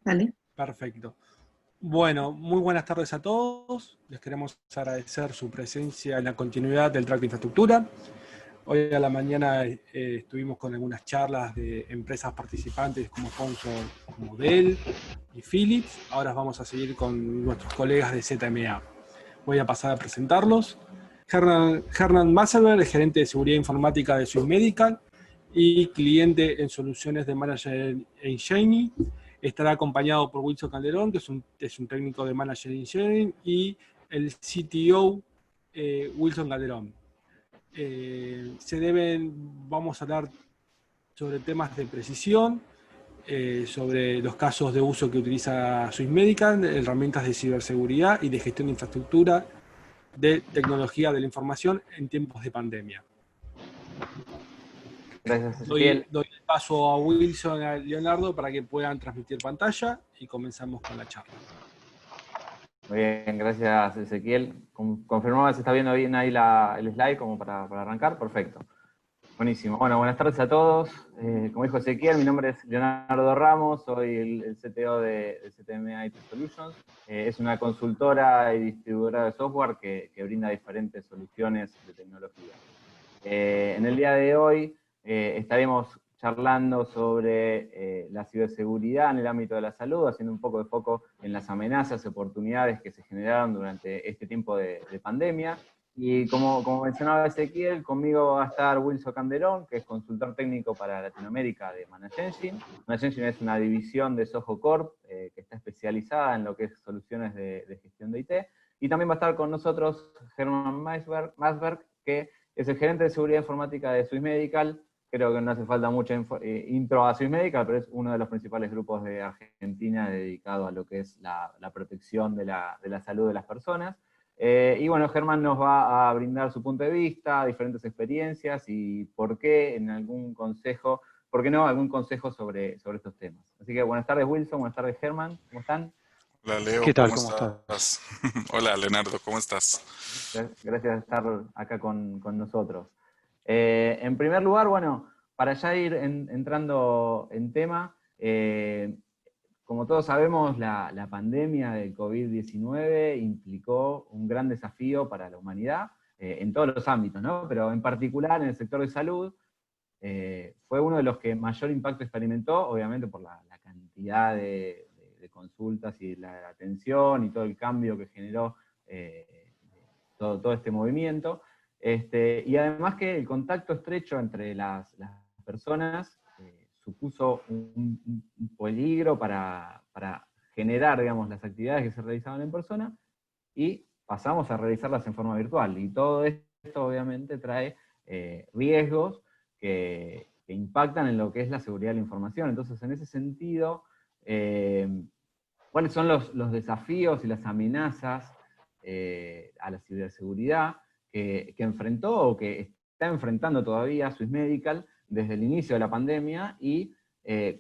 Vale. Perfecto. Bueno, muy buenas tardes a todos. Les queremos agradecer su presencia en la continuidad del track de infraestructura. Hoy a la mañana estuvimos con algunas charlas de empresas participantes como sponsor, como Dell y Philips. Ahora vamos a seguir con nuestros colegas de ZMA. Voy a pasar a presentarlos. Hernán Masselberg es gerente de seguridad informática de Swiss Medical y cliente en soluciones de Manager Engineering. Estará acompañado por Wilson Calderón, que es un técnico de Manager Engineering, y el CTO Wilson Calderón. Vamos a hablar sobre temas de precisión, sobre los casos de uso que utiliza Swiss Medical, herramientas de ciberseguridad y de gestión de infraestructura de tecnología de la información en tiempos de pandemia. Gracias, Ezequiel. Doy el paso a Wilson y a Leonardo para que puedan transmitir pantalla y comenzamos con la charla. Muy bien, gracias, Ezequiel. ¿Confirmamos si está viendo bien ahí el slide como para arrancar? Perfecto. Buenísimo. Bueno, buenas tardes a todos. Como dijo Ezequiel, mi nombre es Leonardo Ramos, soy el CTO de ZMA IT Solutions. Es una consultora y distribuidora de software que brinda diferentes soluciones de tecnología. En el día de hoy estaremos charlando sobre la ciberseguridad en el ámbito de la salud, haciendo un poco de foco en las amenazas y oportunidades que se generaron durante este tiempo de pandemia. Y como mencionaba Ezequiel, conmigo va a estar Wilson Calderón, que es consultor técnico para Latinoamérica de Managed Engine. Managed Engine es una división de Soho Corp que está especializada en lo que es soluciones de gestión de IT. Y también va a estar con nosotros Hermann Masberg, que es el gerente de seguridad informática de Swiss Medical. Creo que no hace falta mucha intro a Swiss Medical, pero es uno de los principales grupos de Argentina dedicado a lo que es la protección de la salud de las personas. Y bueno, Germán nos va a brindar su punto de vista, diferentes experiencias y por qué en algún consejo, por qué no, algún consejo sobre estos temas. Así que buenas tardes, Wilson, buenas tardes, Germán, ¿cómo están? Hola Leo, ¿Qué tal? ¿cómo ¿Cómo estás? estás? Hola Leonardo, ¿cómo estás? Gracias por estar acá con nosotros. En primer lugar, bueno, para ya ir entrando en tema, como todos sabemos, la pandemia del COVID-19 implicó un gran desafío para la humanidad en todos los ámbitos, ¿no? Pero en particular en el sector de salud, fue uno de los que mayor impacto experimentó, obviamente por la cantidad de consultas y la atención y todo el cambio que generó todo este movimiento. Y además que el contacto estrecho entre las personas supuso un peligro para generar, digamos, las actividades que se realizaban en persona y pasamos a realizarlas en forma virtual. Y todo esto obviamente trae riesgos que impactan en lo que es la seguridad de la información. Entonces, en ese sentido, ¿cuáles son los desafíos y las amenazas a la ciberseguridad que enfrentó o que está enfrentando todavía Swiss Medical desde el inicio de la pandemia? Y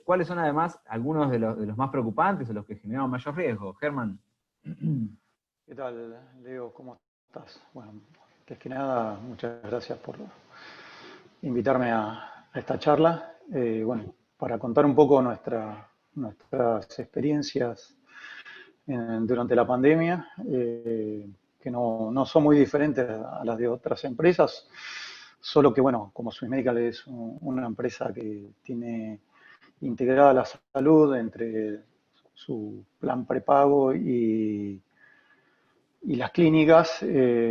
¿cuáles son además algunos de los más preocupantes o los que generaron mayor riesgo? Germán. ¿Qué tal, Leo? ¿Cómo estás? Bueno, antes que nada, muchas gracias por invitarme a esta charla. Bueno, para contar un poco nuestras experiencias durante la pandemia, que no son muy diferentes a las de otras empresas, solo que, bueno, como Swiss Medical es una empresa que tiene integrada la salud entre su plan prepago y las clínicas,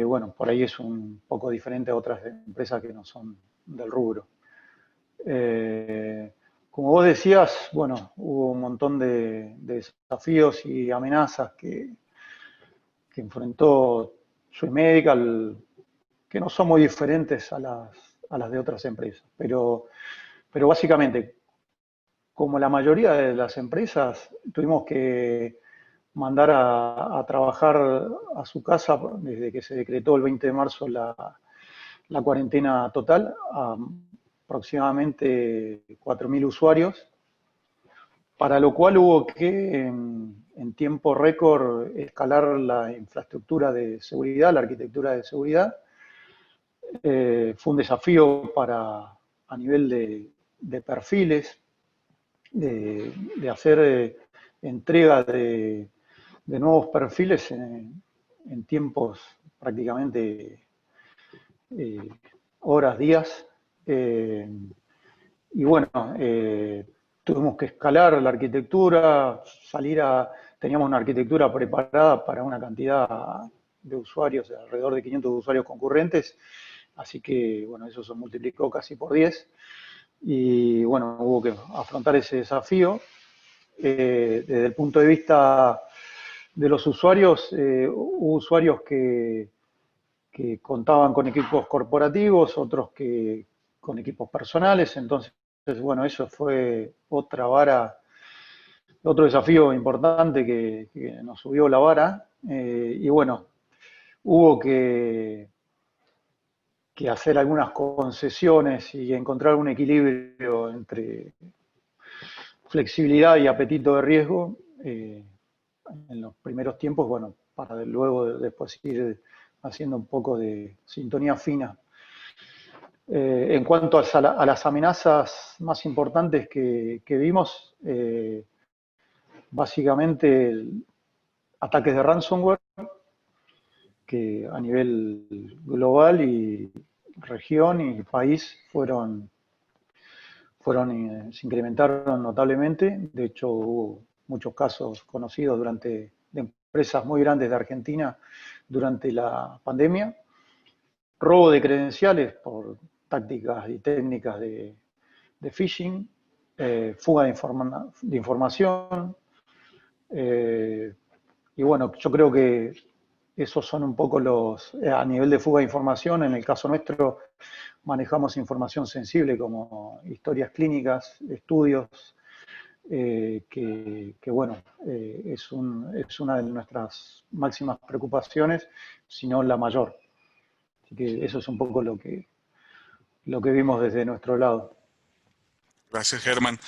bueno, por ahí es un poco diferente a otras empresas que no son del rubro. Como vos decías, bueno, hubo un montón de desafíos y amenazas que enfrentó Swiss Medical, que no son muy diferentes a las de otras empresas. Pero básicamente, como la mayoría de las empresas, tuvimos que mandar a trabajar a su casa desde que se decretó el 20 de marzo la cuarentena total a aproximadamente 4.000 usuarios, para lo cual hubo que en tiempo récord escalar la infraestructura de seguridad, la arquitectura de seguridad. Fue un desafío a nivel de perfiles, de hacer entrega de nuevos perfiles en tiempos prácticamente horas, días. Y bueno, tuvimos que escalar la arquitectura, teníamos una arquitectura preparada para una cantidad de usuarios, alrededor de 500 usuarios concurrentes, así que bueno, eso se multiplicó casi por 10, y bueno, hubo que afrontar ese desafío. Desde el punto de vista de los usuarios, hubo usuarios que contaban con equipos corporativos, otros que con equipos personales, entonces, bueno, eso fue otro desafío importante que nos subió la vara, y bueno, hubo que hacer algunas concesiones y encontrar un equilibrio entre flexibilidad y apetito de riesgo en los primeros tiempos, bueno, para luego después ir haciendo un poco de sintonía fina. En cuanto a las amenazas más importantes que vimos, básicamente ataques de ransomware, que a nivel global y región y país se incrementaron notablemente. De hecho, hubo muchos casos conocidos de empresas muy grandes de Argentina durante la pandemia. Robo de credenciales por tácticas y técnicas de phishing, fuga de información. Y bueno, yo creo que esos son un poco a nivel de fuga de información. En el caso nuestro manejamos información sensible como historias clínicas, estudios, que bueno, es una de nuestras máximas preocupaciones, si no la mayor. Así que eso es un poco lo que vimos desde nuestro lado. Gracias, Germán.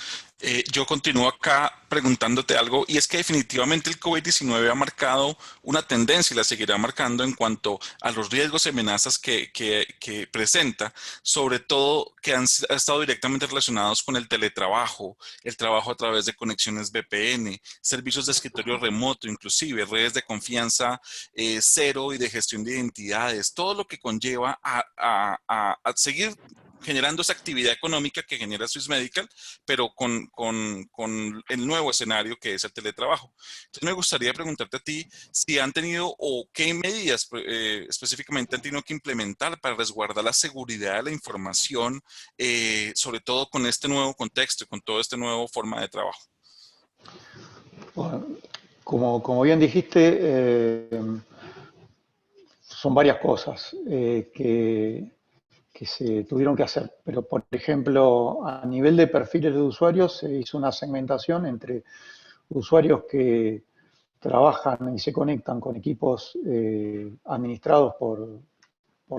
Yo continúo acá preguntándote algo, y es que definitivamente el COVID-19 ha marcado una tendencia y la seguirá marcando en cuanto a los riesgos y amenazas que presenta, sobre todo que han estado directamente relacionados con el teletrabajo, el trabajo a través de conexiones VPN, servicios de escritorio remoto, inclusive redes de confianza cero y de gestión de identidades, todo lo que conlleva a seguir generando esa actividad económica que genera Swiss Medical, pero con el nuevo escenario que es el teletrabajo. Entonces me gustaría preguntarte a ti si han tenido o qué medidas específicamente han tenido que implementar para resguardar la seguridad de la información, sobre todo con este nuevo contexto y con toda esta nueva forma de trabajo. Bueno, como bien dijiste, son varias cosas que se tuvieron que hacer. Pero, por ejemplo, a nivel de perfiles de usuarios se hizo una segmentación entre usuarios que trabajan y se conectan con equipos administrados por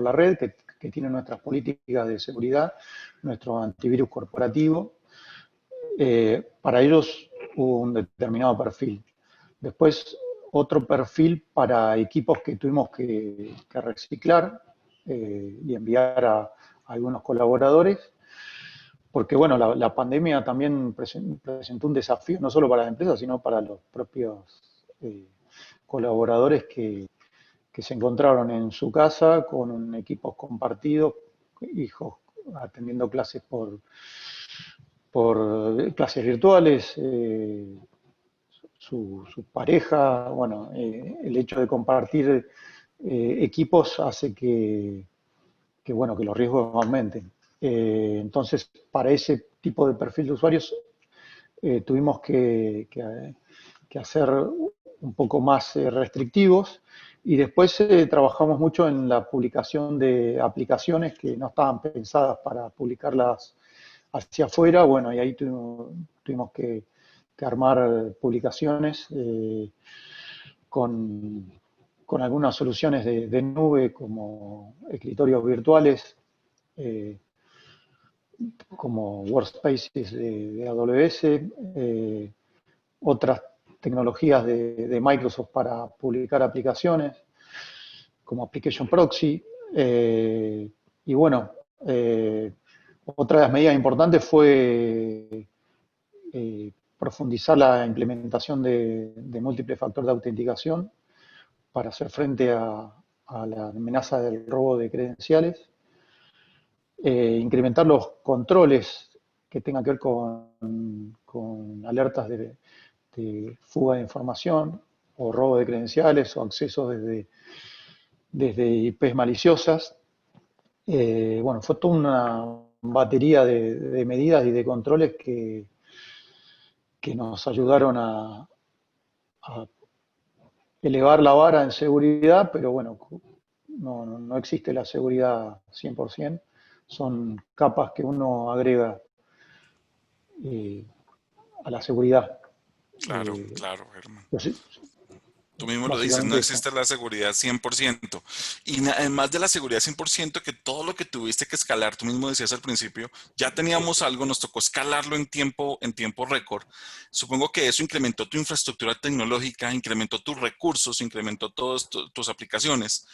la red, que tienen nuestras políticas de seguridad, nuestro antivirus corporativo. Para ellos hubo un determinado perfil. Después, otro perfil para equipos que tuvimos que reciclar y enviar a algunos colaboradores, porque bueno, la pandemia también presentó un desafío, no solo para las empresas, sino para los propios colaboradores que se encontraron en su casa con equipos compartidos, hijos atendiendo clases por clases virtuales, su pareja, bueno, el hecho de compartir equipos hace que los riesgos aumenten. Entonces, para ese tipo de perfil de usuarios tuvimos que hacer un poco más restrictivos, y después trabajamos mucho en la publicación de aplicaciones que no estaban pensadas para publicarlas hacia afuera. Bueno, y ahí tuvimos que armar publicaciones con algunas soluciones de nube, como escritorios virtuales, como Workspaces de AWS, otras tecnologías de Microsoft para publicar aplicaciones, como Application Proxy. Y bueno, otra de las medidas importantes fue profundizar la implementación de múltiples factores de autenticación para hacer frente a la amenaza del robo de credenciales, incrementar los controles que tengan que ver con alertas de fuga de información o robo de credenciales o acceso desde IPs maliciosas. Bueno, fue toda una batería de medidas y de controles que nos ayudaron a elevar la vara en seguridad, pero bueno, no existe la seguridad 100%, son capas que uno agrega a la seguridad. Claro, claro, Germán. Pues, Tú mismo lo dices, no básicamente eso. existe la seguridad 100%. Y además de la seguridad 100%, que todo lo que tuviste que escalar, tú mismo decías al principio, ya teníamos algo, nos tocó escalarlo en tiempo récord. Supongo que eso incrementó tu infraestructura tecnológica, incrementó tus recursos, incrementó todas tus aplicaciones.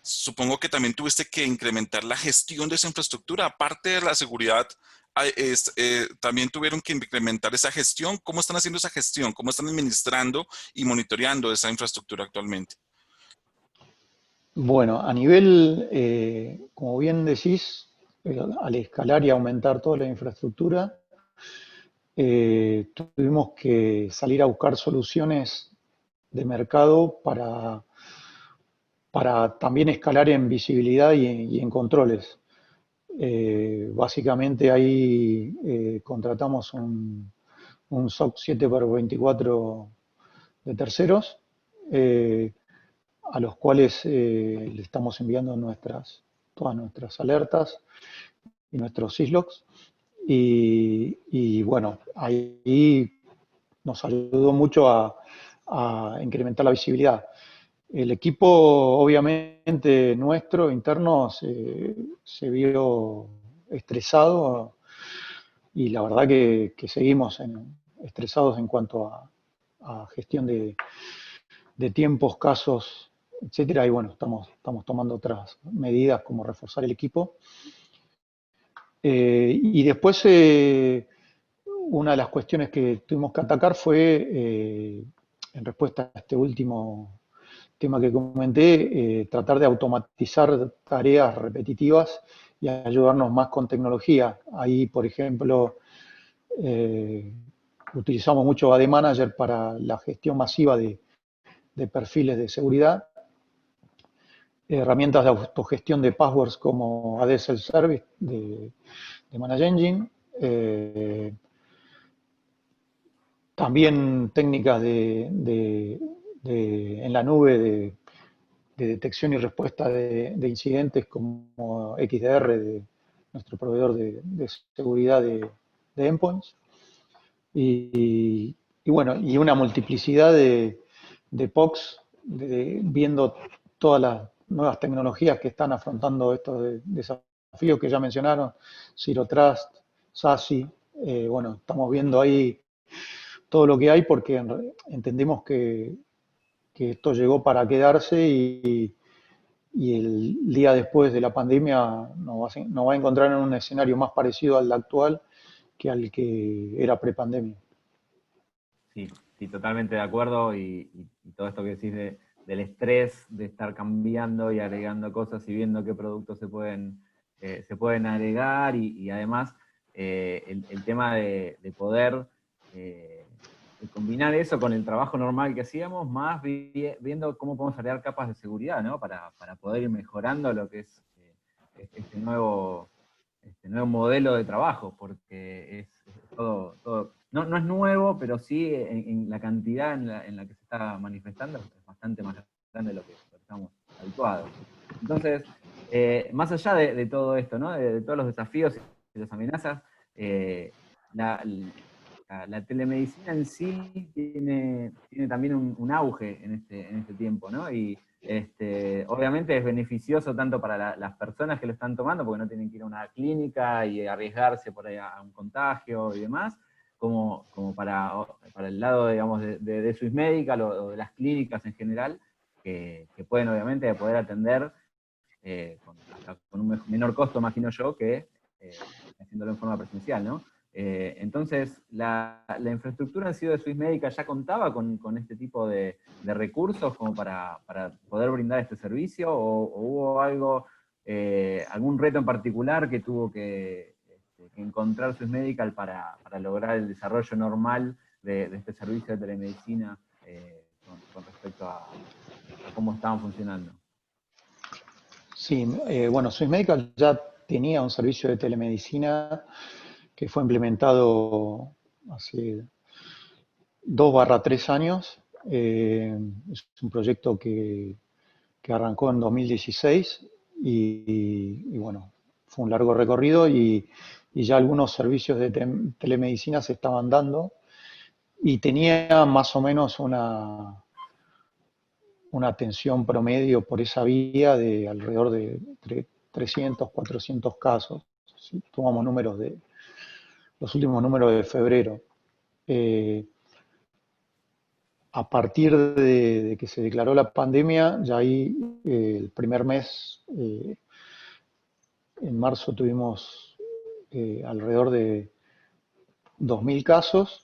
Supongo que también tuviste que incrementar la gestión de esa infraestructura. Aparte de la seguridad, también tuvieron que incrementar esa gestión. ¿Cómo están haciendo esa gestión? ¿Cómo están administrando y monitoreando esa infraestructura actualmente? Bueno, a nivel, como bien decís, al escalar y aumentar toda la infraestructura, tuvimos que salir a buscar soluciones de mercado para también escalar en visibilidad y en controles. Básicamente ahí contratamos un SOC 7x24 de terceros, a los cuales le estamos enviando todas nuestras alertas y nuestros syslogs. Y bueno, ahí nos ayudó mucho a incrementar la visibilidad. El equipo, obviamente, nuestro, interno, se vio estresado y la verdad que seguimos estresados en cuanto a gestión de tiempos, casos, etcétera. Y bueno, estamos tomando otras medidas como reforzar el equipo. Y después, una de las cuestiones que tuvimos que atacar fue, en respuesta a este último tema que comenté, tratar de automatizar tareas repetitivas y ayudarnos más con tecnología. Ahí, por ejemplo, utilizamos mucho AD Manager para la gestión masiva de perfiles de seguridad, herramientas de autogestión de passwords como AD Self Service de ManageEngine, también técnicas en la nube de detección y respuesta de incidentes como XDR, de nuestro proveedor de seguridad de endpoints. Y bueno, y una multiplicidad de POCs, viendo todas las nuevas tecnologías que están afrontando estos desafíos que ya mencionaron, Zero Trust, SASE. Bueno, estamos viendo ahí todo lo que hay porque entendemos que esto llegó para quedarse y el día después de la pandemia nos va a encontrar en un escenario más parecido al actual que al que era prepandemia. Sí, sí, totalmente de acuerdo y todo esto que decís del estrés de estar cambiando y agregando cosas y viendo qué productos se pueden agregar y además el tema de poder combinar eso con el trabajo normal que hacíamos, más viendo cómo podemos agregar capas de seguridad, ¿no? Para poder ir mejorando lo que es este nuevo modelo de trabajo, porque es todo no es nuevo, pero sí en la cantidad en la que se está manifestando es bastante más grande de lo que estamos habituados. Entonces, más allá de todo esto, ¿no? De todos los desafíos y las amenazas, la telemedicina en sí tiene también un auge en este tiempo, ¿no? Y obviamente es beneficioso tanto para las personas que lo están tomando, porque no tienen que ir a una clínica y arriesgarse por ahí a un contagio y demás, como para el lado, digamos, de Swiss Medical o de las clínicas en general, que pueden obviamente poder atender con un menor costo, imagino yo, que haciéndolo en forma presencial, ¿no? Entonces, la infraestructura en sí de Swissmedica ya contaba con este tipo de recursos como para poder brindar este servicio, o hubo algún reto en particular que tuvo que encontrar Swissmedical para lograr el desarrollo normal de este servicio de telemedicina con respecto a cómo estaban funcionando. Sí, bueno, Swissmedical ya tenía un servicio de telemedicina que fue implementado hace 2 barra 3 años. Es un proyecto que arrancó en 2016 y bueno, fue un largo recorrido y ya algunos servicios de telemedicina se estaban dando y tenía más o menos una atención promedio por esa vía de alrededor de 300, 400 casos. ¿Sí? Tomamos los últimos números de febrero. Eh, a partir de que se declaró la pandemia, ya ahí el primer mes, en marzo tuvimos alrededor de 2.000 casos,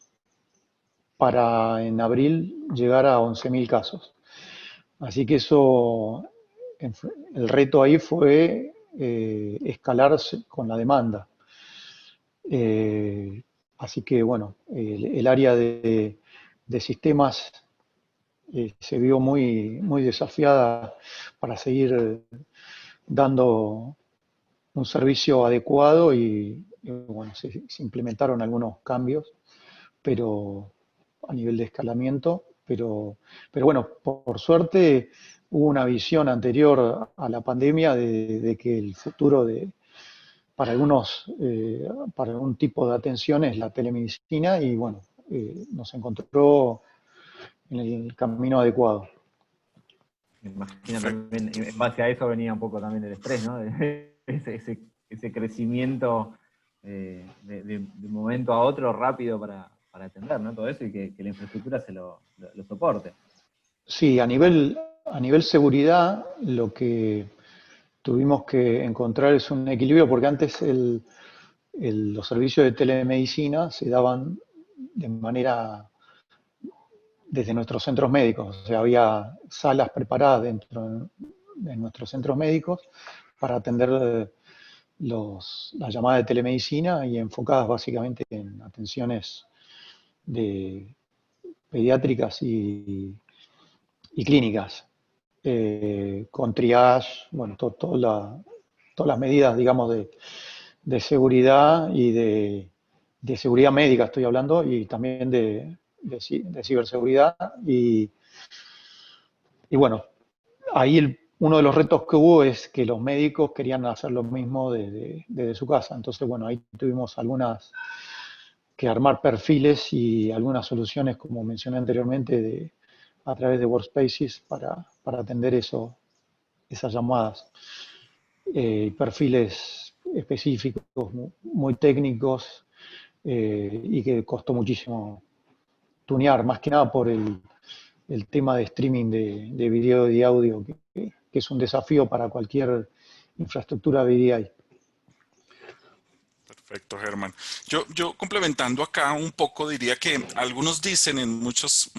para en abril llegar a 11.000 casos. Así que eso, el reto ahí fue escalarse con la demanda. Eh, Así que bueno, el área de sistemas se vio muy desafiada para seguir dando un servicio adecuado y bueno, se implementaron algunos cambios, pero a nivel de escalamiento, pero bueno, por suerte hubo una visión anterior a la pandemia de que el futuro para para algún tipo de atención es la telemedicina y bueno, nos encontró en el camino adecuado. Me imagino también, Perfecto. en base a eso venía un poco también el estrés, ¿no? Ese crecimiento de un momento a otro rápido para atender, ¿no? Todo eso y que la infraestructura lo soporte. Sí, a nivel seguridad, lo que tuvimos que encontrar es un equilibrio, porque antes los servicios de telemedicina se daban de manera desde nuestros centros médicos, o sea, había salas preparadas dentro de nuestros centros médicos para atender las llamadas de telemedicina y enfocadas básicamente en atenciones de pediátricas y clínicas, con triage, bueno, todas las medidas, digamos, de seguridad y de seguridad médica estoy hablando, y también de ciberseguridad. Y bueno, ahí uno de los retos que hubo es que los médicos querían hacer lo mismo desde su casa. Entonces, bueno, ahí tuvimos que armar perfiles y algunas soluciones, como mencioné anteriormente, a través de Workspaces para atender esas llamadas. Perfiles específicos, muy técnicos, y que costó muchísimo tunear, más que nada por el tema de streaming de video y audio, que es un desafío para cualquier infraestructura VDI. Perfecto, Germán. Yo complementando acá un poco, diría que algunos dicen en muchos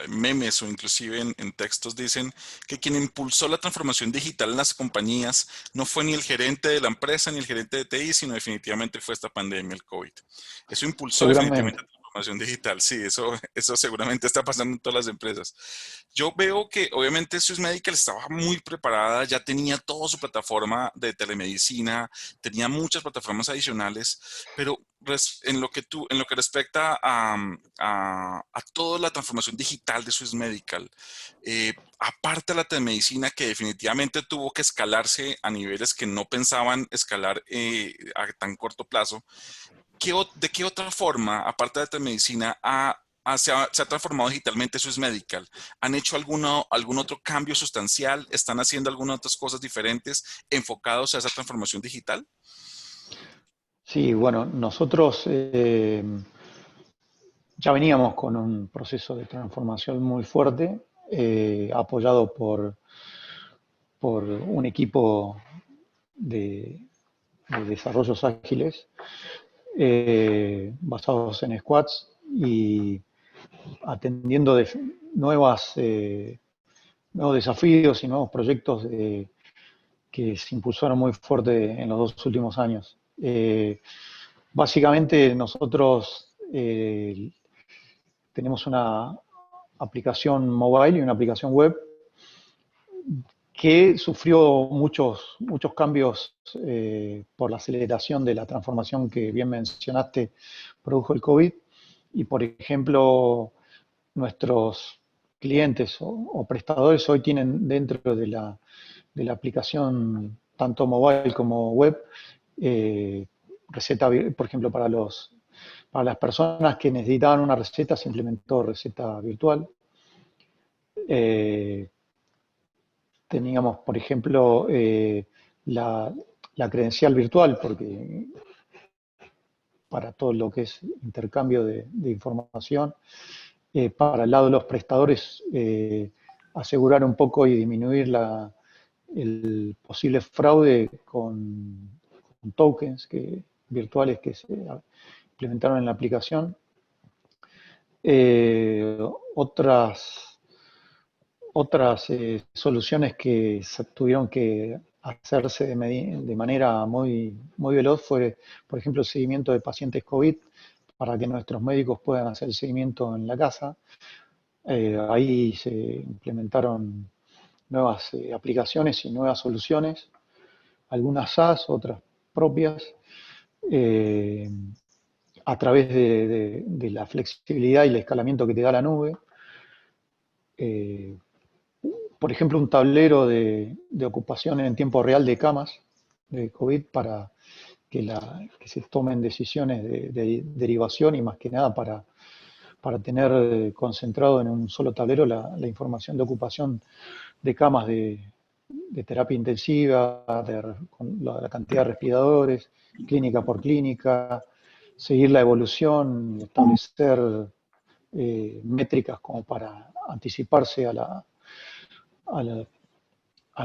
memes o inclusive en textos dicen que quien impulsó la transformación digital en las compañías no fue ni el gerente de la empresa ni el gerente de TI, sino definitivamente fue esta pandemia, el COVID. Eso impulsó definitivamente Seguramente. la transformación digital. Sí, eso seguramente está pasando en todas las empresas. Yo veo que obviamente Swiss Medical estaba muy preparada, ya tenía toda su plataforma de telemedicina, tenía muchas plataformas adicionales, pero en lo que respecta a toda la transformación digital de Swiss Medical, aparte de la telemedicina que definitivamente tuvo que escalarse a niveles que no pensaban escalar a tan corto plazo, ¿de qué otra forma, aparte de la telemedicina, se ha transformado digitalmente Swiss Medical? ¿Han hecho algún otro cambio sustancial? ¿Están haciendo algunas otras cosas diferentes enfocados a esa transformación digital? Sí, bueno, nosotros ya veníamos con un proceso de transformación muy fuerte, apoyado por un equipo de desarrollos ágiles, basados en squads y atendiendo nuevos desafíos y nuevos proyectos que se impulsaron muy fuerte en los 2 últimos años. Básicamente nosotros tenemos una aplicación mobile y una aplicación web que sufrió muchos cambios por la aceleración de la transformación que bien mencionaste produjo el COVID. Y, por ejemplo, nuestros clientes o prestadores hoy tienen dentro de la aplicación, tanto mobile como web, receta, por ejemplo, para las personas que necesitaban una receta, se implementó receta virtual. Teníamos, por ejemplo, la credencial virtual, porque para todo lo que es intercambio de información, para el lado de los prestadores, asegurar un poco y disminuir el posible fraude con tokens virtuales que se implementaron en la aplicación. Otras soluciones que tuvieron que hacerse de manera muy, muy veloz fue, por ejemplo, el seguimiento de pacientes COVID para que nuestros médicos puedan hacer el seguimiento en la casa. Ahí se implementaron nuevas aplicaciones y nuevas soluciones, algunas SaaS, otras propias, a través de la flexibilidad y el escalamiento que te da la nube. Por ejemplo, un tablero de ocupación en tiempo real de camas de COVID para que se tomen decisiones de derivación y más que nada para tener concentrado en un solo tablero la información de ocupación de camas de terapia intensiva, con la cantidad de respiradores, clínica por clínica, seguir la evolución, establecer métricas como para anticiparse a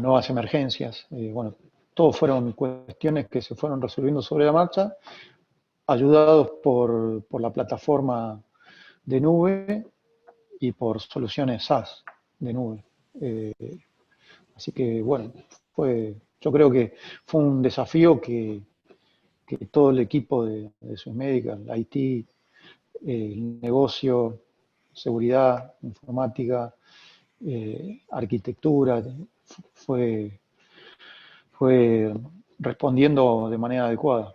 nuevas emergencias. Bueno, todo fueron cuestiones que se fueron resolviendo sobre la marcha, ayudados por la plataforma de nube y por soluciones SaaS de nube. Así que, bueno, yo creo que fue un desafío que todo el equipo de Swissmedical, la IT, el negocio, seguridad, informática, arquitectura, fue respondiendo de manera adecuada.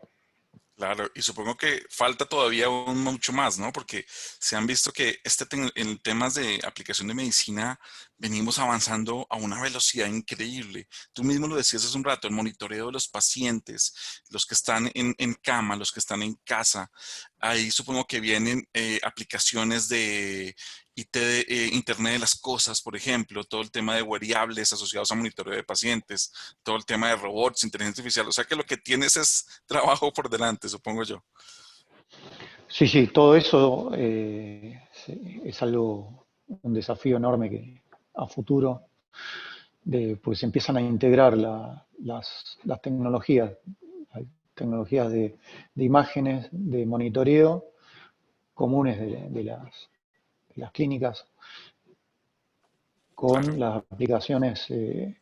Claro, y supongo que falta todavía aún mucho más, ¿no? Porque se han visto que en temas de aplicación de medicina venimos avanzando a una velocidad increíble. Tú mismo lo decías hace un rato, el monitoreo de los pacientes, los que están en cama, los que están en casa. Ahí supongo que vienen aplicaciones de IT, Internet de las cosas, por ejemplo, todo el tema de wearables asociados a monitoreo de pacientes, todo el tema de robots, inteligencia artificial. O sea que lo que tienes es trabajo por delante, supongo yo. Sí, sí, todo eso es un desafío enorme que a futuro, pues se empiezan a integrar las tecnologías, hay tecnologías de imágenes, de monitoreo comunes de las clínicas Claro. con las aplicaciones que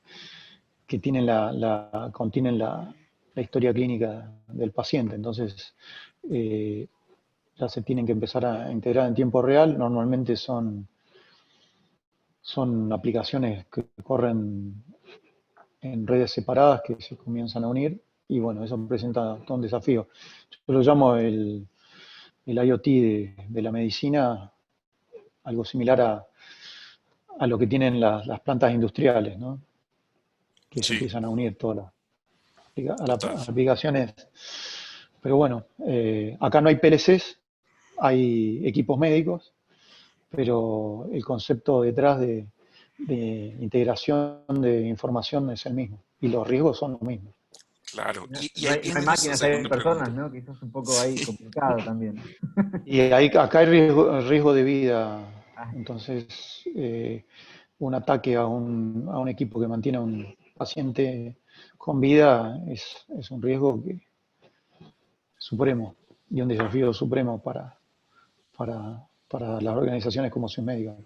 contienen la historia clínica del paciente. Entonces, ya se tienen que empezar a integrar en tiempo real. Normalmente son aplicaciones que corren en redes separadas que se comienzan a unir y bueno, eso presenta todo un desafío. Yo lo llamo el IoT de la medicina, algo similar a lo que tienen las plantas industriales, ¿no? Que se Sí, empiezan a unir todas las total. aplicaciones. Pero bueno, acá no hay PLCs, hay equipos médicos, pero el concepto detrás de integración de información es el mismo y los riesgos son los mismos. Claro. No, Y no ahí hay, no hay viene nuestra máquinas, hay segunda personas, pregunta. ¿no? Que eso es un poco ahí complicado también. Y acá hay riesgo de vida, Ah, entonces un ataque a un equipo que mantiene a un paciente con vida es un riesgo supremo. y un desafío supremo para las organizaciones como Swissmedical.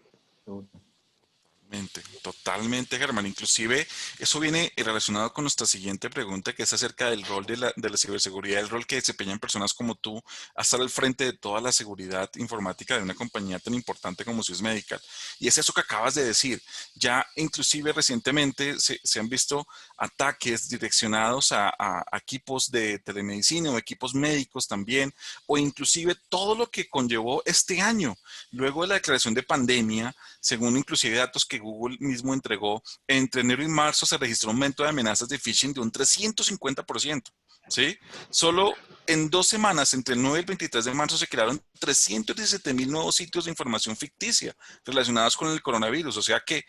Totalmente, Germán. Inclusive, eso viene relacionado con nuestra siguiente pregunta, que es acerca del rol de la ciberseguridad, el rol que desempeñan personas como tú a estar al frente de toda la seguridad informática de una compañía tan importante como Swiss Medical. Y es eso que acabas de decir. Ya inclusive recientemente se han visto ataques direccionados a equipos de telemedicina o equipos médicos también, o inclusive todo lo que conllevó este año, luego de la declaración de pandemia. Según inclusive datos que Google mismo entregó, entre enero y marzo se registró un aumento de amenazas de phishing de un 350%, ¿sí? Solo en 2 semanas, entre el 9 y el 23 de marzo, se crearon 317,000 nuevos sitios de información ficticia relacionados con el coronavirus. O sea que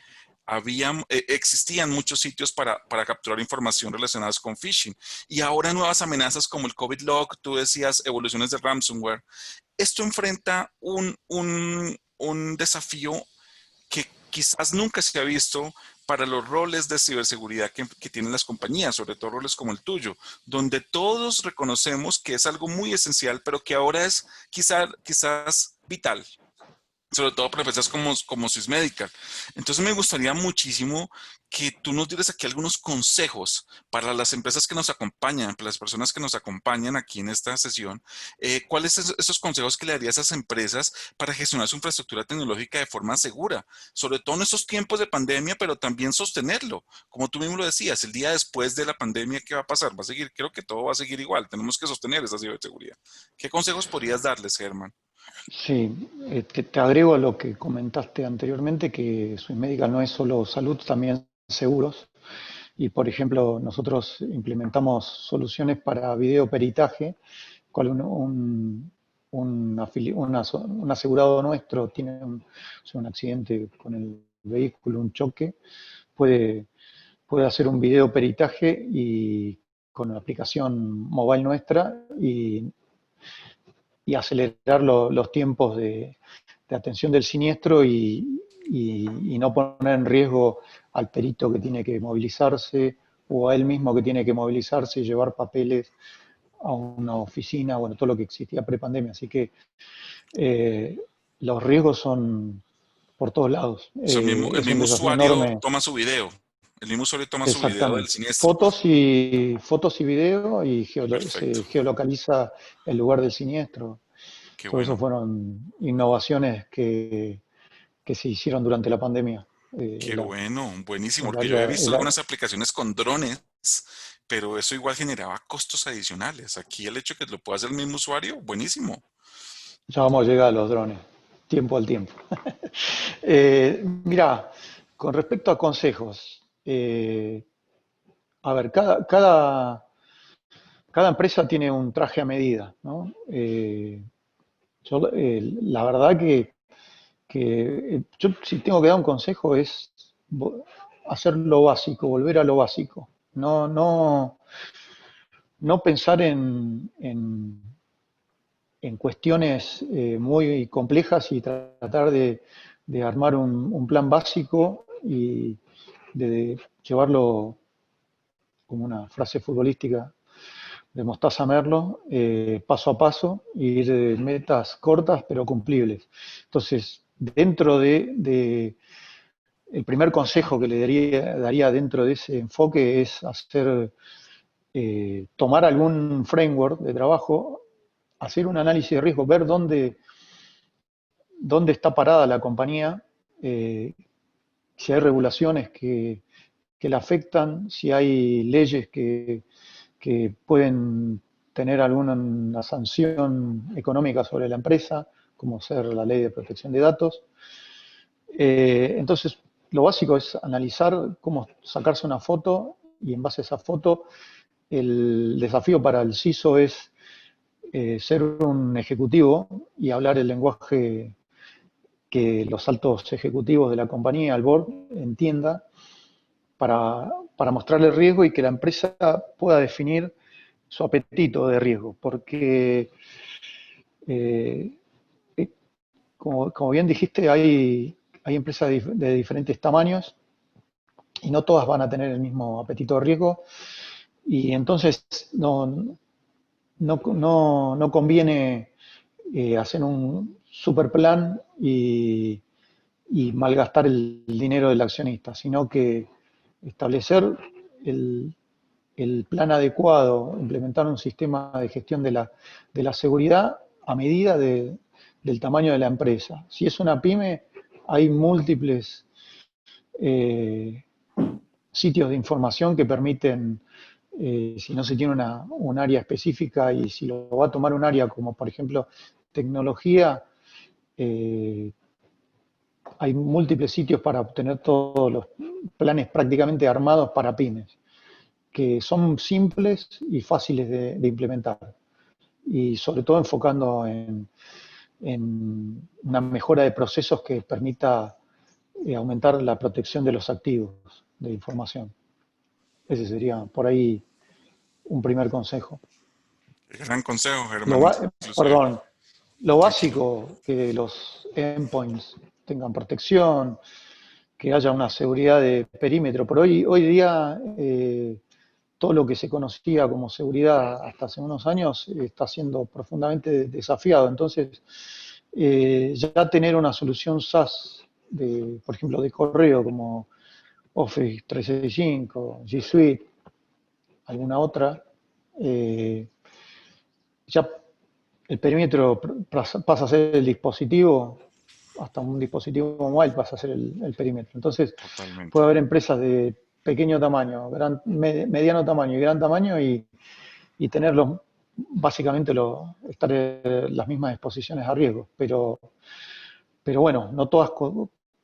existían muchos sitios para capturar información relacionada con phishing. Y ahora nuevas amenazas como el COVID Log, tú decías, evoluciones de ransomware. Esto enfrenta un desafío que quizás nunca se ha visto para los roles de ciberseguridad que tienen las compañías, sobre todo roles como el tuyo, donde todos reconocemos que es algo muy esencial, pero que ahora es quizás vital, sobre todo para empresas como Swiss Medical. Entonces me gustaría muchísimo que tú nos dieras aquí algunos consejos para las empresas que nos acompañan, para las personas que nos acompañan aquí en esta sesión. ¿Cuáles son esos consejos que le darías a esas empresas para gestionar su infraestructura tecnológica de forma segura? Sobre todo en estos tiempos de pandemia, pero también sostenerlo. Como tú mismo lo decías, el día después de la pandemia, ¿qué va a pasar? Va a seguir, creo que todo va a seguir igual. Tenemos que sostener esa ciberseguridad. ¿Qué consejos podrías darles, Germán? Sí, te agrego a lo que comentaste anteriormente, que Swissmedical no es solo salud, también seguros. Y, por ejemplo, nosotros implementamos soluciones para videoperitaje, cual un asegurado nuestro tiene un accidente con el vehículo, un choque, puede, puede hacer un videoperitaje y con la aplicación mobile nuestra y acelerar los tiempos de atención del siniestro y no poner en riesgo al perito que tiene que movilizarse o a él mismo que tiene que movilizarse y llevar papeles a una oficina, bueno, todo lo que existía prepandemia. Así que eh, los riesgos son por todos lados. O sea, el Es un mismo desafío usuario enorme. toma su video. El mismo usuario toma su video del Exactamente. siniestro. Fotos y video y Perfecto. se geolocaliza el lugar del siniestro. Qué Todo eso bueno. fueron innovaciones que se hicieron durante la pandemia. Qué bueno. Buenísimo. El Porque yo he área, visto algunas aplicaciones con drones, pero eso igual generaba costos adicionales. Aquí el hecho que lo pueda hacer el mismo usuario, buenísimo. ya vamos a llegar a los drones, tiempo al tiempo. Mira, con respecto a consejos, a ver, cada empresa tiene un traje a medida, ¿no? La verdad que yo si tengo que dar un consejo es hacer lo básico, volver a lo básico. No pensar en cuestiones muy complejas y tratar de armar un plan básico y de llevarlo como una frase futbolística de Mostaza Merlo, paso a paso, y ir de metas cortas pero cumplibles. Entonces, el primer consejo que le daría dentro de ese enfoque es tomar algún framework de trabajo, hacer un análisis de riesgo, ver dónde está parada la compañía, si hay regulaciones que la afectan, si hay leyes que pueden tener alguna sanción económica sobre la empresa, como ser la ley de protección de datos. Entonces, lo básico es analizar cómo sacarse una foto y en base a esa foto, el desafío para el CISO es ser un ejecutivo y hablar el lenguaje que los altos ejecutivos de la compañía, el board, entienda para mostrarle el riesgo y que la empresa pueda definir su apetito de riesgo. Porque, eh, como bien dijiste, hay empresas de diferentes tamaños y no todas van a tener el mismo apetito de riesgo. Y entonces no conviene hacer un super plan y malgastar el dinero del accionista, sino que establecer el, el plan adecuado, implementar un sistema de gestión de la seguridad a medida del tamaño de la empresa. Si es una pyme, hay múltiples eh, sitios de información que permiten, si no se tiene un área específica y si lo va a tomar un área como por ejemplo tecnología, eh, hay múltiples sitios para obtener todos los planes prácticamente armados para pymes, que son simples y fáciles de implementar. Y sobre todo enfocando en una mejora de procesos que permita aumentar la protección de los activos de información. Ese sería por ahí un primer consejo. Gran consejo, Lo, Germán, inclusive. perdón, lo Tranquilo. básico, que los endpoints tengan protección, que haya una seguridad de perímetro. Pero hoy día todo lo que se conocía como seguridad hasta hace unos años está siendo profundamente desafiado. Entonces, ya tener una solución SaaS, por ejemplo, de correo como Office 365, G Suite, alguna otra, eh, ya el perímetro pasa a ser el dispositivo, hasta un dispositivo mobile pasa a ser el perímetro. Entonces, Totalmente. puede haber empresas de pequeño tamaño, mediano tamaño y gran tamaño y tenerlos, básicamente estar en las mismas exposiciones a riesgo. Pero bueno, no todas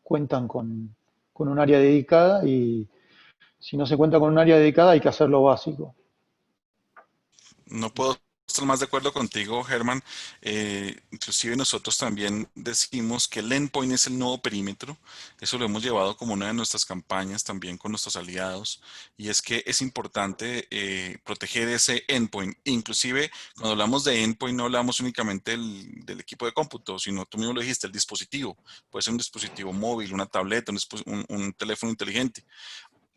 cuentan con un área dedicada y si no se cuenta con un área dedicada hay que hacer lo básico. No puedo estar más de acuerdo contigo, Germán. Inclusive nosotros también decimos que el endpoint es el nuevo perímetro. Eso lo hemos llevado como una de nuestras campañas también con nuestros aliados. Y es que es importante proteger ese endpoint. Inclusive cuando hablamos de endpoint no hablamos únicamente del equipo de cómputo, sino tú mismo lo dijiste, el dispositivo. Puede ser un dispositivo móvil, una tableta, un teléfono inteligente.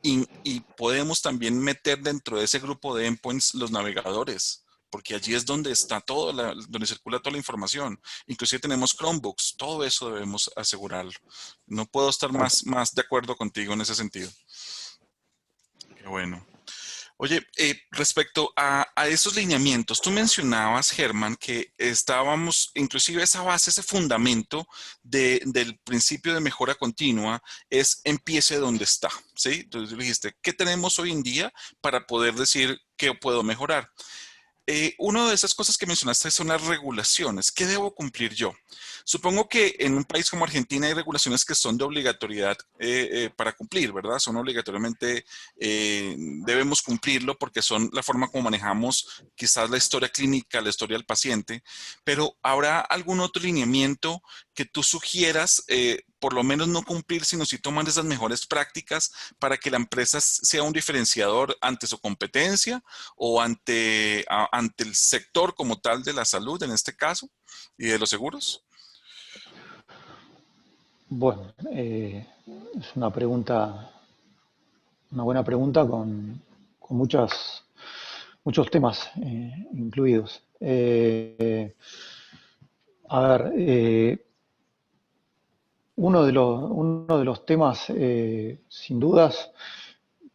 Y podemos también meter dentro de ese grupo de endpoints los navegadores, porque allí es donde está todo, donde circula toda la información. Inclusive tenemos Chromebooks, todo eso debemos asegurarlo. No puedo estar más de acuerdo contigo en ese sentido. Qué bueno. Oye, respecto a esos lineamientos, tú mencionabas, Germán, que estábamos, inclusive esa base, ese fundamento del principio de mejora continua es empiece donde está, ¿sí? Entonces tú dijiste, ¿qué tenemos hoy en día para poder decir qué puedo mejorar? Una de esas cosas que mencionaste son las regulaciones. ¿Qué debo cumplir yo? Supongo que en un país como Argentina hay regulaciones que son de obligatoriedad para cumplir, ¿verdad? Son obligatoriamente, debemos cumplirlo porque son la forma como manejamos quizás la historia clínica, la historia del paciente, pero ¿habrá algún otro lineamiento que tú sugieras, por lo menos no cumplir, sino si toman esas mejores prácticas para que la empresa sea un diferenciador ante su competencia o ante el sector como tal de la salud en este caso y de los seguros? Bueno, es una buena pregunta con muchos temas incluidos. A ver, uno de los temas, sin dudas,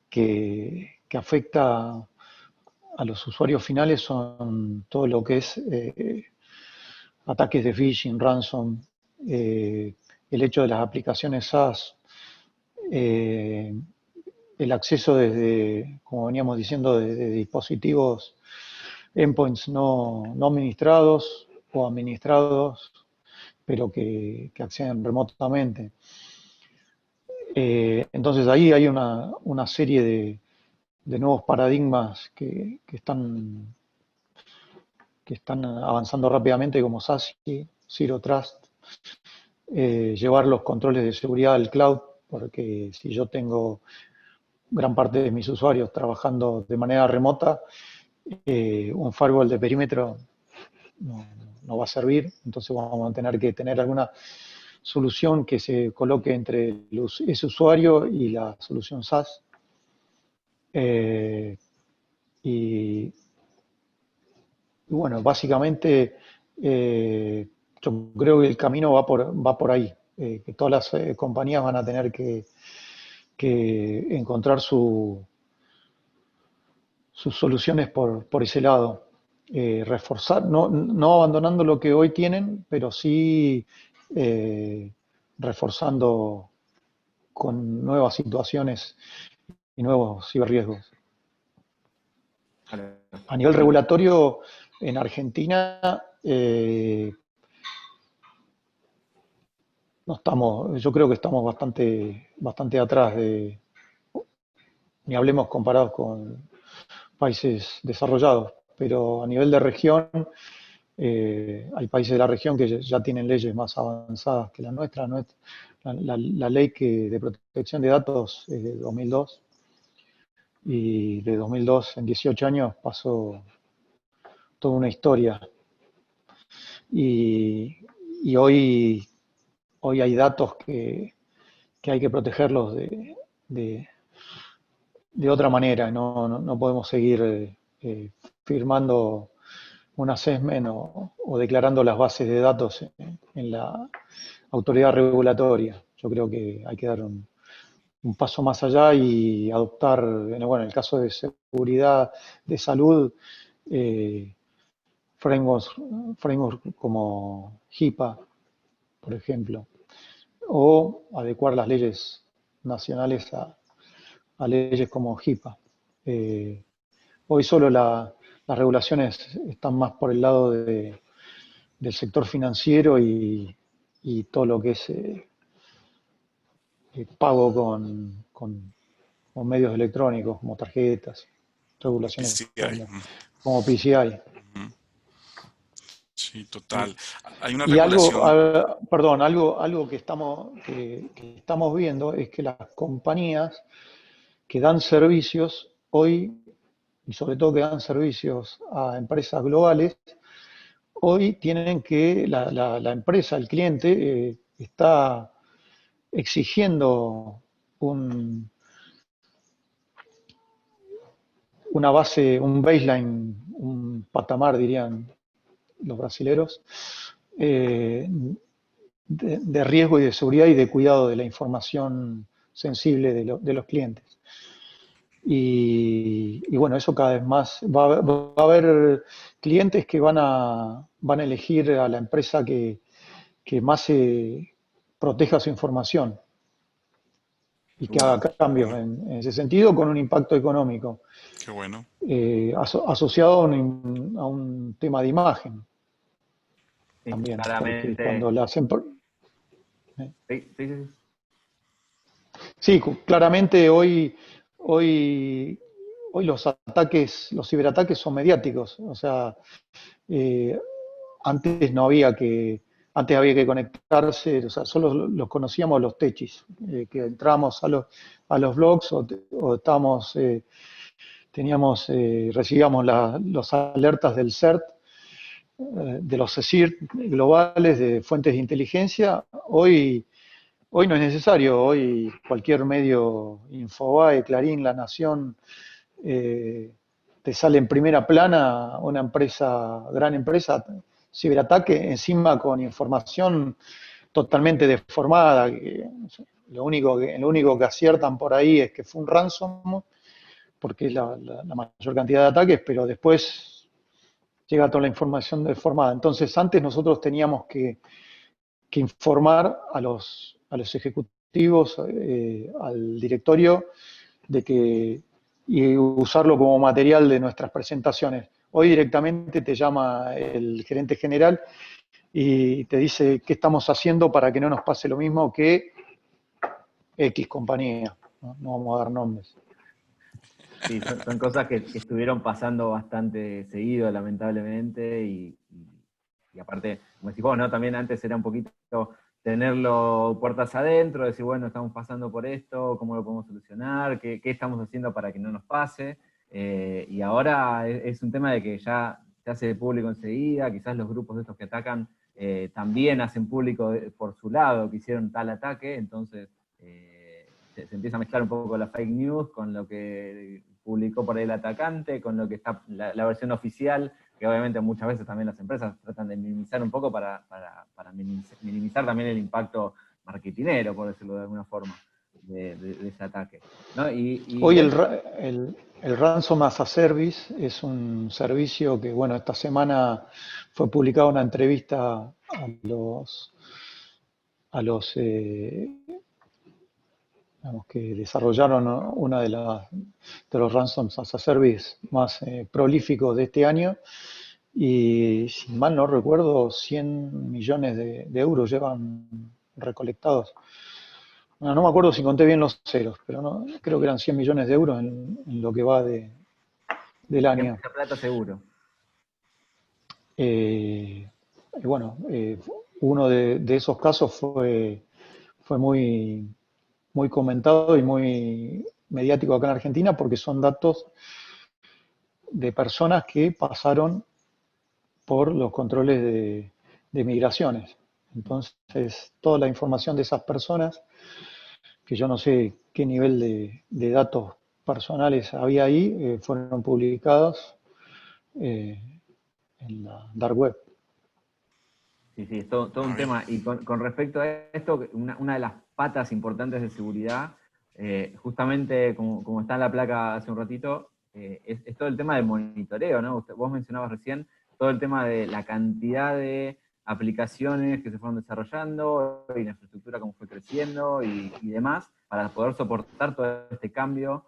que afecta a los usuarios finales son todo lo que es ataques de phishing, ransom, eh, el hecho de las aplicaciones SaaS, eh, el acceso desde, como veníamos diciendo, de dispositivos endpoints no administrados o administrados, pero que acceden remotamente. Entonces ahí hay una serie de nuevos paradigmas que están avanzando rápidamente como SASI, Zero Trust, llevar los controles de seguridad al cloud, porque si yo tengo gran parte de mis usuarios trabajando de manera remota, un firewall de perímetro no, no va a servir, entonces vamos a tener que tener alguna solución que se coloque entre ese usuario y la solución SaaS. Y bueno, básicamente yo creo que el camino va por ahí, que todas las compañías van a tener que encontrar sus soluciones por ese lado. Reforzar, no abandonando lo que hoy tienen, pero sí eh, reforzando con nuevas situaciones y nuevos ciberriesgos. Vale. A nivel Bueno, regulatorio, en Argentina no estamos, yo creo que estamos bastante atrás ni hablemos comparados con países desarrollados, pero a nivel de región, hay países de la región que ya tienen leyes más avanzadas que la nuestra. La ley de protección de datos es de 2002 y de 2002 en 18 años pasó toda una historia. Y, y hoy hay datos que hay que protegerlos de, de otra manera. No podemos seguir firmando un assessment o declarando las bases de datos en la autoridad regulatoria. Yo creo que hay que dar un paso más allá y adoptar, bueno, en el caso de seguridad, de salud, eh, frameworks como HIPAA, por ejemplo, o adecuar las leyes nacionales a leyes como HIPAA. Hoy solo las regulaciones están más por el lado del sector financiero y todo lo que es pago con medios electrónicos, como tarjetas, regulaciones PCI. como PCI. Ujú. Sí, total. Hay una Y regulación. perdón, algo que estamos viendo es que las compañías que dan servicios hoy, y sobre todo que dan servicios a empresas globales, hoy tienen la empresa, el cliente, está exigiendo un, una base, un baseline, un patamar, dirían los brasileros, eh, de riesgo y de seguridad y de cuidado de la información sensible de los clientes. Y bueno, eso cada vez más. Va a haber clientes que van a elegir a la empresa que más proteja su información y que haga cambios Bueno, en ese sentido con un impacto económico qué bueno. asociado a un tema de imagen sí, también, porque cuando claramente. las empresas... Sí, sí, sí. Sí, claramente hoy, hoy los ciberataques son mediáticos. O sea, eh, antes no había que, antes había que conectarse, o sea, solo los conocíamos los techis, que entramos a los blogs o estábamos, recibíamos los alertas del CERT, de los CSIRT globales, de fuentes de inteligencia. Hoy no es necesario, hoy cualquier medio, Infobae, Clarín, La Nación, eh, te sale en primera plana una empresa, gran empresa, ciberataque, encima con información totalmente deformada. Lo único que aciertan por ahí es que fue un ransom, porque es la mayor cantidad de ataques, pero después llega toda la información deformada. Entonces, antes nosotros teníamos que informar a los ejecutivos, al directorio, de que, y usarlo como material de nuestras presentaciones. Hoy directamente te llama el gerente general y te dice qué estamos haciendo para que no nos pase lo mismo que X compañía. No vamos a dar nombres. Sí, son cosas que estuvieron pasando bastante seguido, lamentablemente, y aparte, como decís vos, ¿no? También antes era un poquito tenerlo puertas adentro, decir, bueno, estamos pasando por esto, ¿cómo lo podemos solucionar? ¿Qué estamos haciendo para que no nos pase? Y ahora es un tema de que ya se hace público enseguida, quizás los grupos de estos que atacan también hacen público por su lado que hicieron tal ataque, entonces se empieza a mezclar un poco la fake news con lo que publicó por ahí el atacante, con lo que está la versión oficial, que obviamente muchas veces también las empresas tratan de minimizar un poco para minimizar también el impacto marketinero, por decirlo de alguna forma, de ese ataque, ¿no? Hoy el Ransom as a Service es un servicio que, bueno, esta semana fue publicada una entrevista a los digamos, que desarrollaron una de los Ransoms as a Service más prolíficos de este año, y si mal no recuerdo, 100 millones de euros llevan recolectados. Bueno, no me acuerdo si conté bien los ceros, pero no, creo que eran 100 millones de euros en lo que va del año. Mucha plata seguro. Y bueno, uno de esos casos fue muy, muy comentado y muy mediático acá en Argentina, porque son datos de personas que pasaron por los controles de migraciones. Entonces, toda la información de esas personas, que yo no sé qué nivel de datos personales había ahí, fueron publicados en la dark web. Sí, sí, es todo un tema. Y con respecto a esto, una de las patas importantes de seguridad, justamente como está en la placa hace un ratito, es todo el tema del monitoreo, ¿no? Vos mencionabas recién todo el tema de la cantidad de aplicaciones que se fueron desarrollando, y la infraestructura cómo fue creciendo y demás, para poder soportar todo este cambio,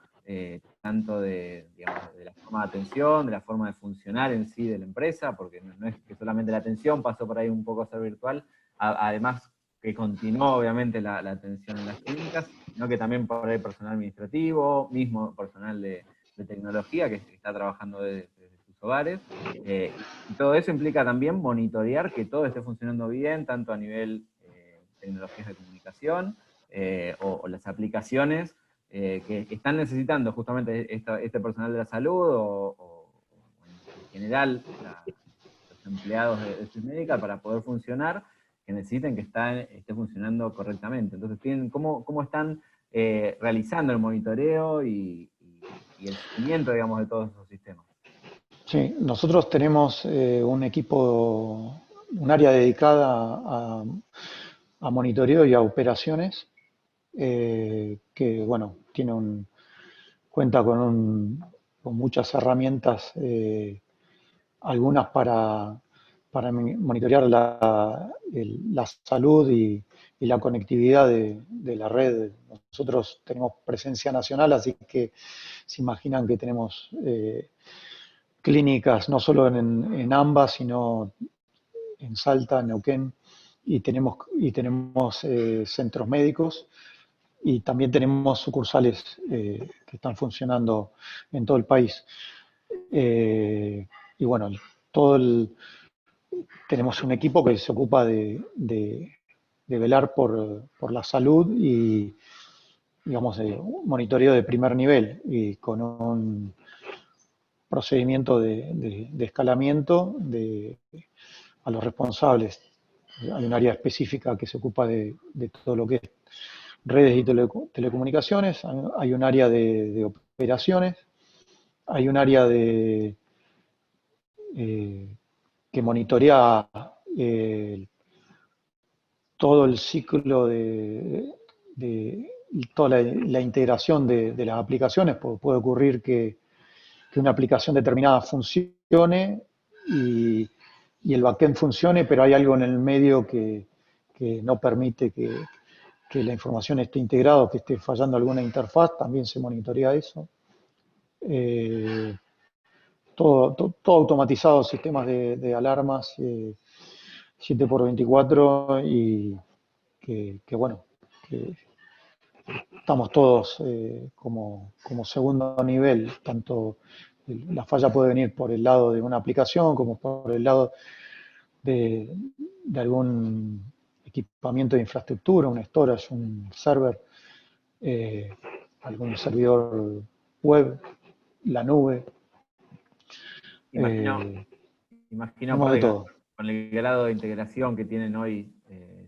tanto digamos, de la forma de atención, de la forma de funcionar en sí de la empresa, porque no es que solamente la atención pasó por ahí un poco a ser virtual, además que continuó obviamente la atención en las clínicas, sino que también por ahí personal administrativo, mismo personal de tecnología que está trabajando desde sus hogares, y todo eso implica también monitorear que todo esté funcionando bien, tanto a nivel tecnologías de comunicación, o las aplicaciones que están necesitando justamente este personal de la salud o en general los empleados de Swissmedical para poder funcionar, que necesiten que esté funcionando correctamente. Entonces, ¿cómo están realizando el monitoreo y el seguimiento, digamos, de todos esos sistemas? Sí, nosotros tenemos un equipo, un área dedicada a monitoreo y a operaciones, que, bueno, cuenta con muchas herramientas, algunas para monitorear la salud y la conectividad de la red. Nosotros tenemos presencia nacional, así que se imaginan que tenemos clínicas no solo en AMBA, sino en Salta, en Neuquén, y tenemos centros médicos, y también tenemos sucursales que están funcionando en todo el país. Y bueno, tenemos un equipo que se ocupa de velar por la salud y, digamos, monitoreo de primer nivel, y con un procedimiento de escalamiento a los responsables. Hay un área específica que se ocupa de todo lo que es redes y telecomunicaciones, hay un área de operaciones, hay un área que monitorea todo el ciclo de toda la integración de las aplicaciones. Puede ocurrir que una aplicación determinada funcione y el backend funcione, pero hay algo en el medio que no permite que la información esté integrada o que esté fallando alguna interfaz. También se monitorea eso. Todo automatizado, sistemas de alarmas 7x24, y bueno, que estamos todos como segundo nivel. Tanto la falla puede venir por el lado de una aplicación como por el lado de algún equipamiento de infraestructura, un storage, un server, algún servidor web, la nube. Imagino Tenemos de aparte todo. con el grado de integración que tienen hoy,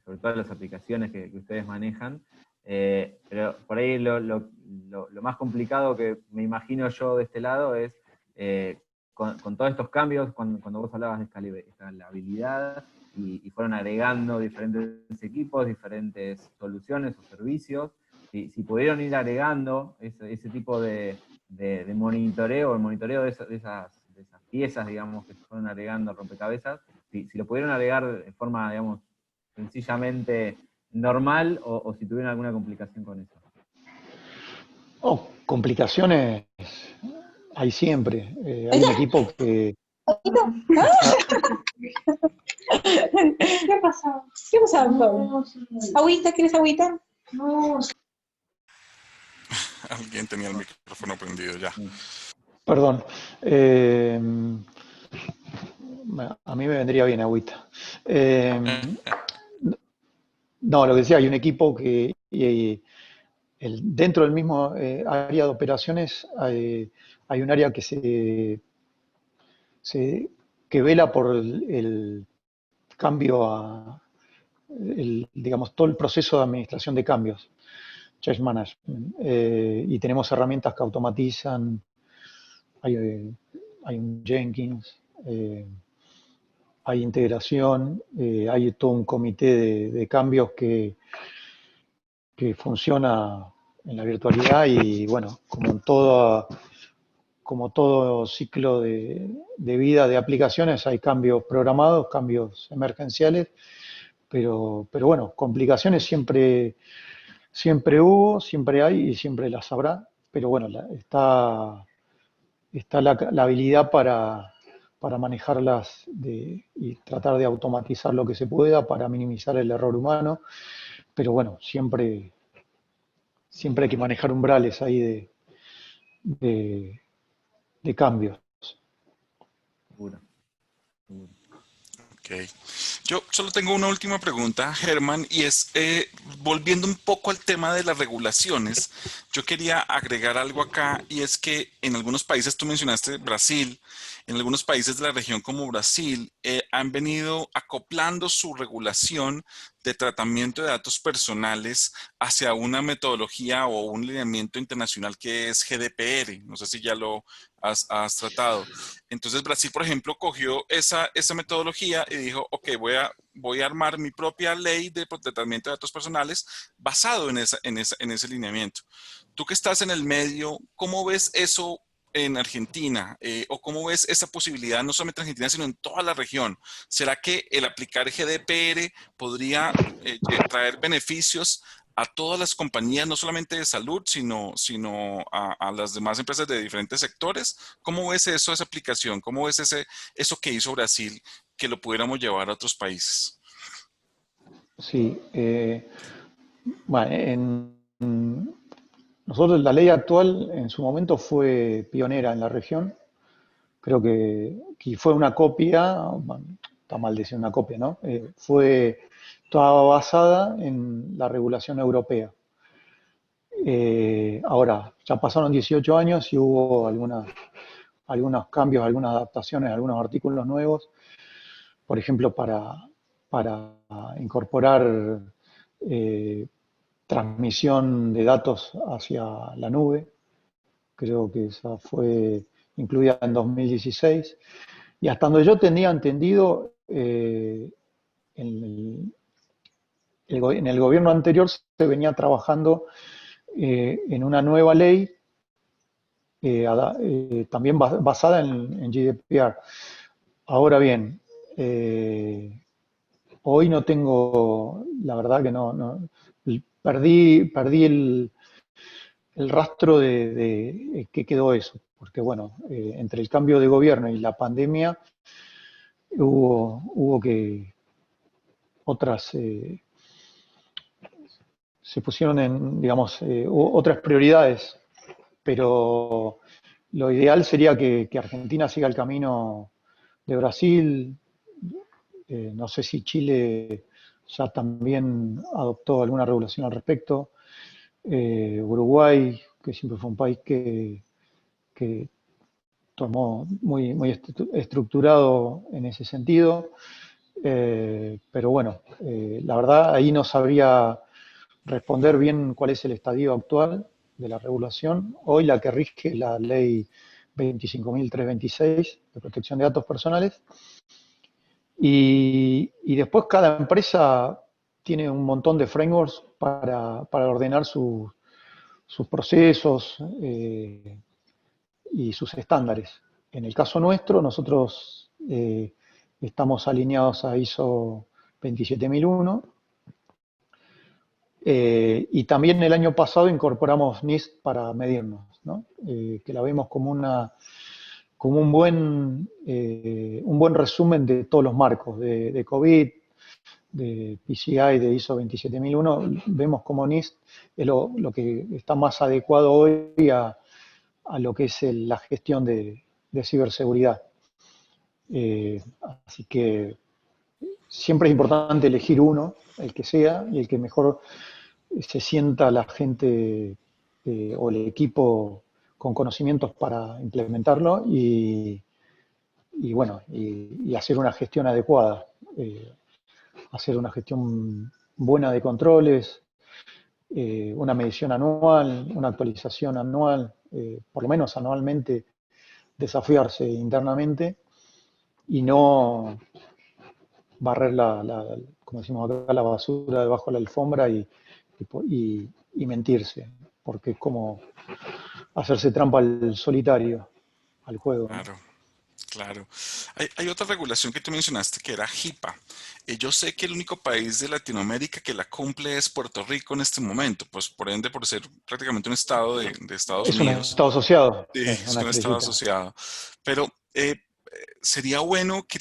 sobre todo las aplicaciones que ustedes manejan, pero por ahí lo lo más complicado que me imagino yo de este lado es, con todos estos cambios, cuando vos hablabas de escalabilidad, y fueron agregando diferentes equipos, diferentes soluciones o servicios, si pudieron ir agregando ese tipo de monitoreo, el monitoreo de esas piezas, digamos, que se fueron agregando al rompecabezas, si lo pudieron agregar de forma, digamos, sencillamente normal, o si tuvieron alguna complicación con eso. Oh, complicaciones hay siempre. Hay un equipo que... ¿Qué pasó? ¿Qué pasó, Pablo? ¿Agüita? ¿Quieres agüita? No. Alguien tenía el micrófono prendido ya. Perdón. A mí me vendría bien agüita. No, lo que decía, hay un equipo que dentro del mismo área de operaciones hay un área que vela por el cambio digamos, todo el proceso de administración de cambios, change management. Y tenemos herramientas que automatizan, hay un Jenkins, hay integración, hay todo un comité de cambios que funciona en la virtualidad y bueno, como todo ciclo de vida de aplicaciones, hay cambios programados, cambios emergenciales, pero bueno, complicaciones siempre hubo, siempre hay y siempre las habrá, pero bueno, está la habilidad para manejarlas y tratar de automatizar lo que se pueda para minimizar el error humano, pero bueno, siempre hay que manejar umbrales ahí de cambios. Seguro. Ok. Yo solo tengo una última pregunta, Germán, y es, volviendo un poco al tema de las regulaciones, yo quería agregar algo acá, y es que en algunos países, tú mencionaste Brasil, en algunos países de la región como Brasil, han venido acoplando su regulación de tratamiento de datos personales hacia una metodología o un lineamiento internacional que es GDPR. No sé si ya lo has tratado. Entonces Brasil, por ejemplo, cogió esa metodología y dijo, ok, voy a armar mi propia ley de tratamiento de datos personales basado en ese lineamiento. Tú que estás en el medio, ¿cómo ves eso en Argentina? ¿O cómo ves esa posibilidad no solamente en Argentina, sino en toda la región? ¿Será que el aplicar GDPR podría traer beneficios a todas las compañías, no solamente de salud, sino a las demás empresas de diferentes sectores? ¿Cómo ves eso, esa aplicación? ¿Cómo ves eso que hizo Brasil, que lo pudiéramos llevar a otros países? Sí, bueno, nosotros la ley actual en su momento fue pionera en la región. Creo que fue una copia, bueno, está mal decir una copia, ¿no? Fue toda basada en la regulación europea. Ahora, ya pasaron 18 años y hubo algunos cambios, algunas adaptaciones, algunos artículos nuevos, por ejemplo, para incorporar transmisión de datos hacia la nube. Creo que esa fue incluida en 2016. Y hasta donde yo tenía entendido, en el gobierno anterior se venía trabajando en una nueva ley también basada en GDPR. Ahora bien, hoy no tengo, la verdad que no perdí el rastro de qué quedó eso, porque bueno, entre el cambio de gobierno y la pandemia hubo que otras, se pusieron en, digamos, otras prioridades, pero lo ideal sería que Argentina siga el camino de Brasil. No sé si Chile ya también adoptó alguna regulación al respecto. Uruguay, que siempre fue un país que tomó muy estructurado en ese sentido. Pero bueno, la verdad ahí no sabría responder bien cuál es el estadio actual. de la regulación. Hoy la que rige es la ley 25.326 de protección de datos personales. Y después cada empresa tiene un montón de frameworks para ordenar sus procesos y sus estándares. En el caso nuestro, nosotros estamos alineados a ISO 27001 y también el año pasado incorporamos NIST para medirnos, ¿no? Que la vemos como un buen resumen de todos los marcos, de COVID, de PCI, de ISO 27001. Vemos como NIST es lo que está más adecuado hoy a lo que es la gestión de ciberseguridad. Así que siempre es importante elegir uno, el que sea, y el que mejor se sienta la gente o el equipo con conocimientos para implementarlo y hacer una gestión adecuada, hacer una gestión buena de controles, una medición anual, una actualización anual, por lo menos anualmente desafiarse internamente y no barrer como decimos acá, la basura debajo de la alfombra y mentirse, porque es como hacerse trampa al solitario, al juego, ¿no? Claro, claro. Hay otra regulación que tú mencionaste que era HIPAA. Yo sé que el único país de Latinoamérica que la cumple es Puerto Rico en este momento, pues por ende, por ser prácticamente un estado de Estados Es un Unidos, estado asociado, sí, es una un estado estrellita. asociado. Pero sería bueno que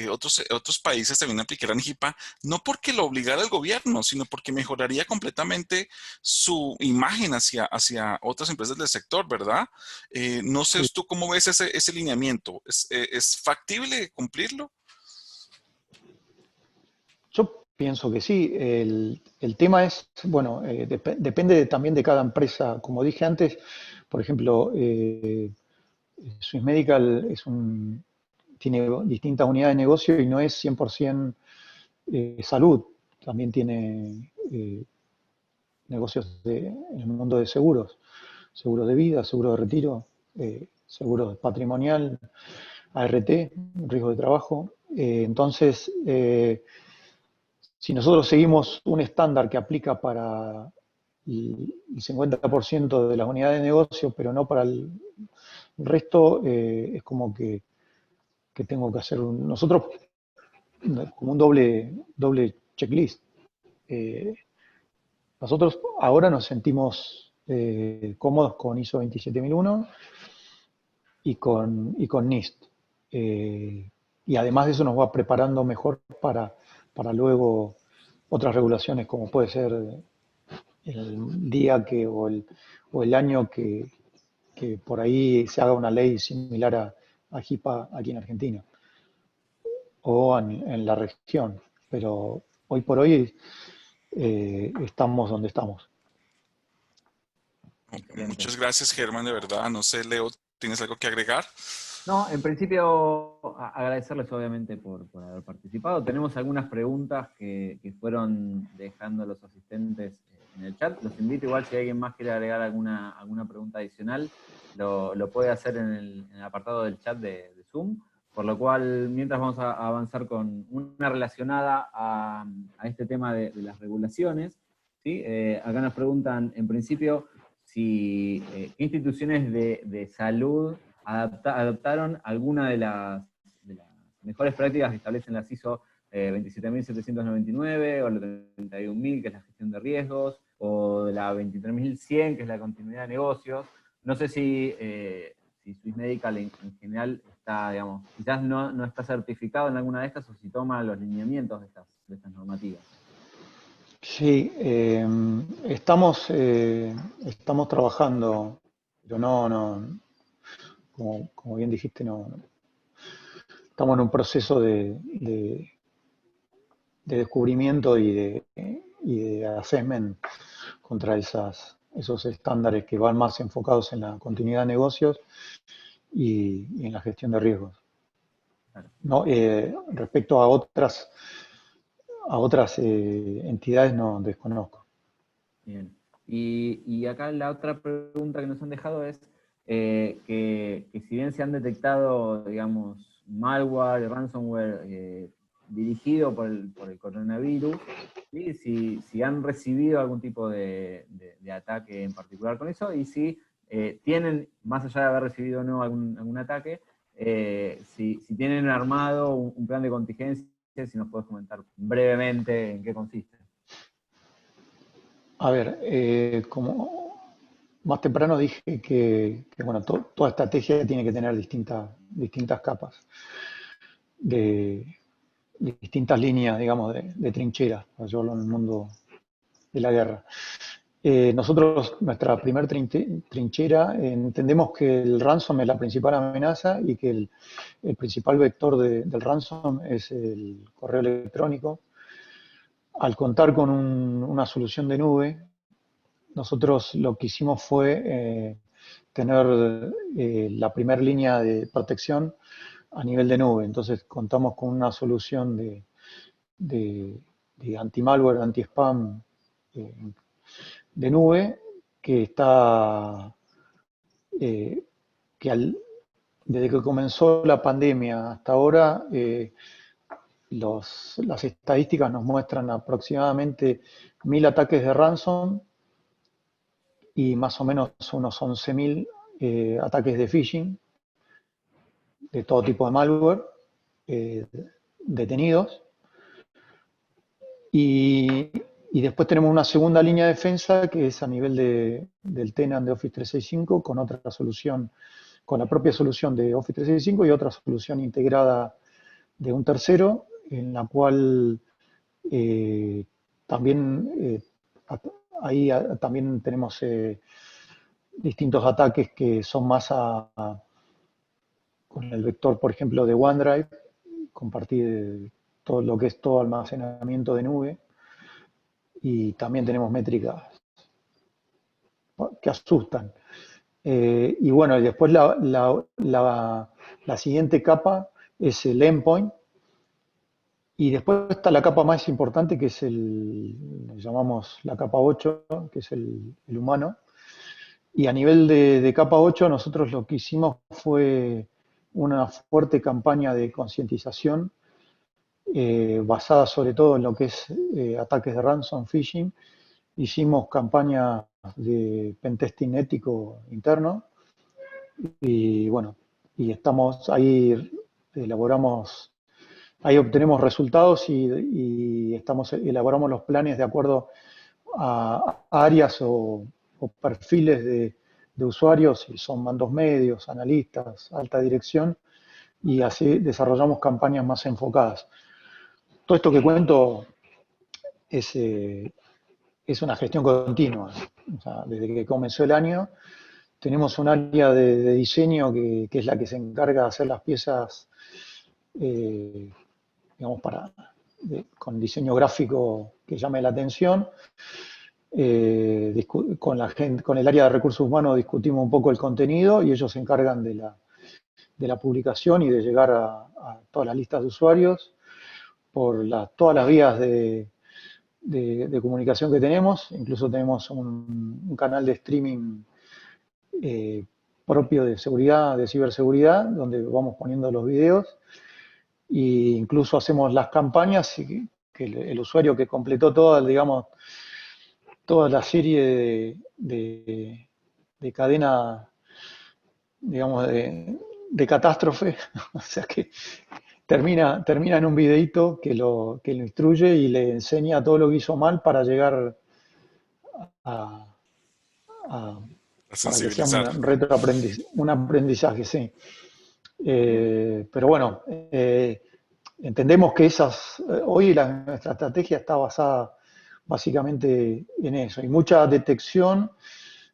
otros países también aplicaran HIPAA, no porque lo obligara el gobierno, sino porque mejoraría completamente su imagen hacia otras empresas del sector, ¿verdad? No sé Sí. tú cómo ves ese lineamiento. ¿Es factible cumplirlo? Yo pienso que sí. El tema es, bueno, depende también de cada empresa. Como dije antes, por ejemplo, Swiss Medical tiene distintas unidades de negocio y no es 100% salud. También tiene negocios en el mundo de seguros, seguros de vida, seguro de retiro, seguro patrimonial, ART, riesgo de trabajo. Entonces, si nosotros seguimos un estándar que aplica para el 50% de las unidades de negocio, pero no para el resto, es como que tengo que hacer nosotros como un doble checklist. Eh, Nosotros ahora nos sentimos cómodos con ISO 27001 y con NIST. Y además de eso nos va preparando mejor para luego otras regulaciones, como puede ser el día o el año que por ahí se haga una ley similar a HIPAA aquí en Argentina o en la región. Pero hoy por hoy estamos donde estamos. Excelente. Muchas gracias, Germán, de verdad. No sé, Leo, ¿tienes algo que agregar? No, en principio agradecerles obviamente por haber participado. Tenemos algunas preguntas que fueron dejando los asistentes en el chat. Los invito igual si alguien más quiere agregar alguna pregunta adicional, lo puede hacer en el apartado del chat de Zoom. Por lo cual, mientras vamos a avanzar con una relacionada a este tema de las regulaciones, ¿sí? Acá nos preguntan, en principio, qué instituciones de salud adoptaron alguna de las mejores prácticas que establecen las ISO 27.799 o la 31.000, que es la gestión de riesgos, o la 23.100, que es la continuidad de negocios. No sé si Swiss Medical en general está, digamos, quizás no está certificado en alguna de estas, o si toma los lineamientos de estas normativas. Sí, estamos trabajando, pero como bien dijiste, estamos en un proceso de descubrimiento y de assessment contra esos estándares que van más enfocados en la continuidad de negocios y en la gestión de riesgos. Claro. No, respecto a otras entidades no desconozco. Bien. Y acá la otra pregunta que nos han dejado es que si bien se han detectado, digamos, malware, ransomware dirigido por el coronavirus, ¿sí? Si han recibido algún tipo de ataque en particular con eso, y si tienen, más allá de haber recibido o no algún ataque, si tienen armado un plan de contingencia, si nos puedes comentar brevemente en qué consiste. A ver, como más temprano dije bueno, toda estrategia tiene que tener distintas capas, de distintas líneas, digamos, de trincheras, para llevarlo en el mundo de la guerra. Nosotros, nuestra primer trinchera, entendemos que el ransom es la principal amenaza y que el principal vector del ransom es el correo electrónico. Al contar con una solución de nube, nosotros lo que hicimos fue tener la primera línea de protección a nivel de nube. Entonces contamos con una solución de anti-malware, anti-spam de nube que está, desde que comenzó la pandemia hasta ahora, las estadísticas nos muestran aproximadamente 1000 ataques de ransom y más o menos unos 11.000 ataques de phishing de todo tipo de malware detenidos. Y después tenemos una segunda línea de defensa que es a nivel del tenant de Office 365 con otra solución, con la propia solución de Office 365 y otra solución integrada de un tercero, en la cual también ahí también tenemos distintos ataques que son más con el vector, por ejemplo, de OneDrive, compartir todo lo que es todo almacenamiento de nube, y también tenemos métricas que asustan. Y bueno, y después la siguiente capa es el endpoint, y después está la capa más importante, que es le llamamos la capa 8, que es el humano. Y a nivel de capa 8, nosotros lo que hicimos fue una fuerte campaña de concientización basada sobre todo en lo que es ataques de ransom, phishing. Hicimos campañas de pentesting ético interno y bueno, y estamos ahí, ahí obtenemos resultados y elaboramos los planes de acuerdo a áreas o perfiles de usuarios, si son mandos medios, analistas, alta dirección, y así desarrollamos campañas más enfocadas. Todo esto que cuento es una gestión continua. O sea, desde que comenzó el año tenemos un área de diseño que es la que se encarga de hacer las piezas, digamos, con diseño gráfico que llame la atención. Con el área de recursos humanos discutimos un poco el contenido y ellos se encargan de la publicación y de llegar a todas las listas de usuarios por todas las vías de comunicación que tenemos. Incluso tenemos un canal de streaming propio de seguridad, de ciberseguridad, donde vamos poniendo los videos, e incluso hacemos las campañas y que el usuario que completó digamos, toda la serie de cadena, digamos, de catástrofe, o sea que termina en un videíto que lo instruye y le enseña todo lo que hizo mal para llegar a para que sea un aprendizaje, sí. Pero bueno, entendemos que hoy nuestra estrategia está basada básicamente en eso, y mucha detección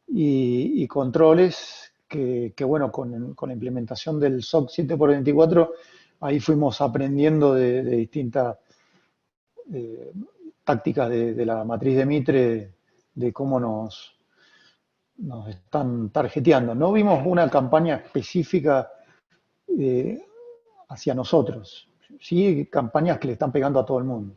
y controles que bueno, con la implementación del SOC 7x24, ahí fuimos aprendiendo de distintas tácticas de la matriz de Mitre, de cómo nos están tarjeteando. No vimos una campaña específica hacia nosotros, sí campañas que le están pegando a todo el mundo.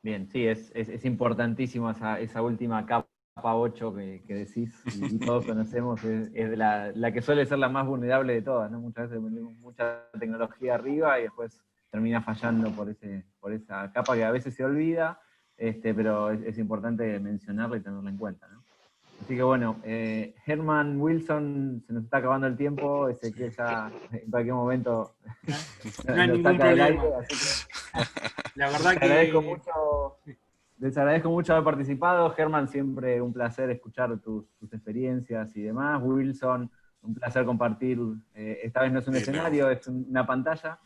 Bien, sí, es importantísimo esa última capa 8 que decís y todos conocemos, es la que suele ser la más vulnerable de todas, ¿no? Muchas veces ponemos mucha tecnología arriba y después termina fallando por esa capa que a veces se olvida, pero es importante mencionarla y tenerla en cuenta, ¿no? Así que bueno, Herman Wilson, se nos está acabando el tiempo, Ezequiel ya en cualquier momento No hay nos ningún saca del problema. aire, así que La verdad les agradezco mucho haber participado. Germán, siempre un placer escuchar tus experiencias y demás. Wilson, un placer compartir. Esta vez no es un Sí, escenario, es una pantalla.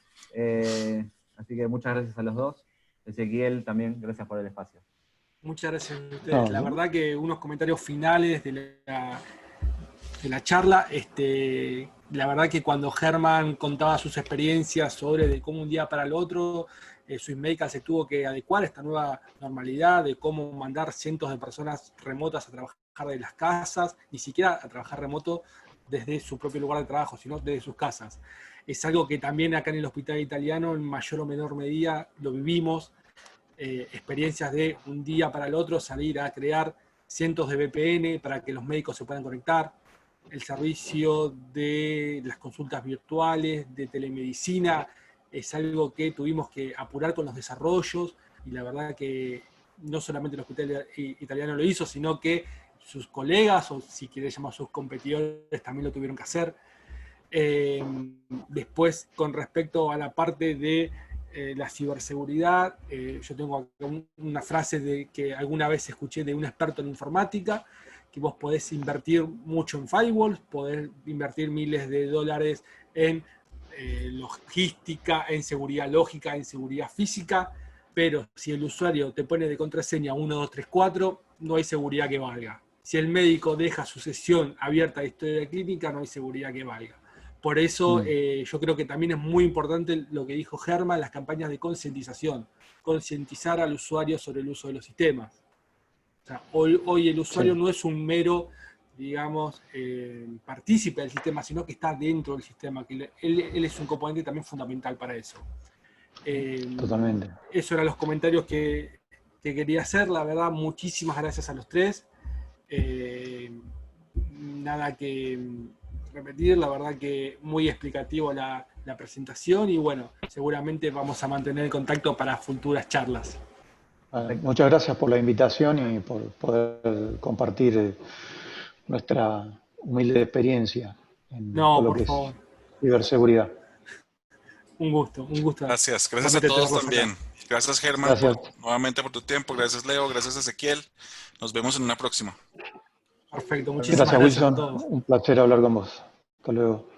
Así que muchas gracias a los dos. Ezequiel, también gracias por el espacio. muchas gracias a ustedes. No, La ¿no? verdad que unos comentarios finales de la charla, la verdad que cuando Germán contaba sus experiencias sobre de cómo un día para el otro, Swissmedical se tuvo que adecuar a esta nueva normalidad, de cómo mandar cientos de personas remotas a trabajar de las casas, ni siquiera a trabajar remoto desde su propio lugar de trabajo, sino desde sus casas. Es algo que también acá en el hospital italiano, en mayor o menor medida, lo vivimos. Experiencias de un día para el otro salir a crear cientos de VPN para que los médicos se puedan conectar, el servicio de las consultas virtuales, de telemedicina, es algo que tuvimos que apurar con los desarrollos y la verdad que no solamente el hospital italiano lo hizo, sino que sus colegas, o si quieres llamar sus competidores, también lo tuvieron que hacer. Después, con respecto a la parte de la ciberseguridad, yo tengo acá una frase que alguna vez escuché de un experto en informática, que vos podés invertir mucho en firewalls, podés invertir miles de dólares en logística, en seguridad lógica, en seguridad física, pero si el usuario te pone de contraseña 1, 2, 3, 4, no hay seguridad que valga. Si el médico deja su sesión abierta de historia clínica, no hay seguridad que valga. Por eso yo creo que también es muy importante lo que dijo Germán, las campañas de concientización, concientizar al usuario sobre el uso de los sistemas. O sea, hoy el usuario no es un mero, digamos, partícipe del sistema, sino que está dentro del sistema, que él es un componente también fundamental para eso. Totalmente. Esos eran los comentarios que quería hacer, la verdad, muchísimas gracias a los tres. Nada que repetir, la verdad que muy explicativo la presentación y bueno, seguramente vamos a mantener el contacto para futuras charlas. Muchas gracias por la invitación y por poder compartir nuestra humilde experiencia en todo lo que es ciberseguridad. Un gusto. Gracias a todos también. Acá. Gracias, Germán, nuevamente por tu tiempo. Gracias, Leo. Gracias, Ezequiel. Nos vemos en una próxima. Perfecto, muchísimas gracias Wilson. A todos. Un placer hablar con vos. Hasta luego.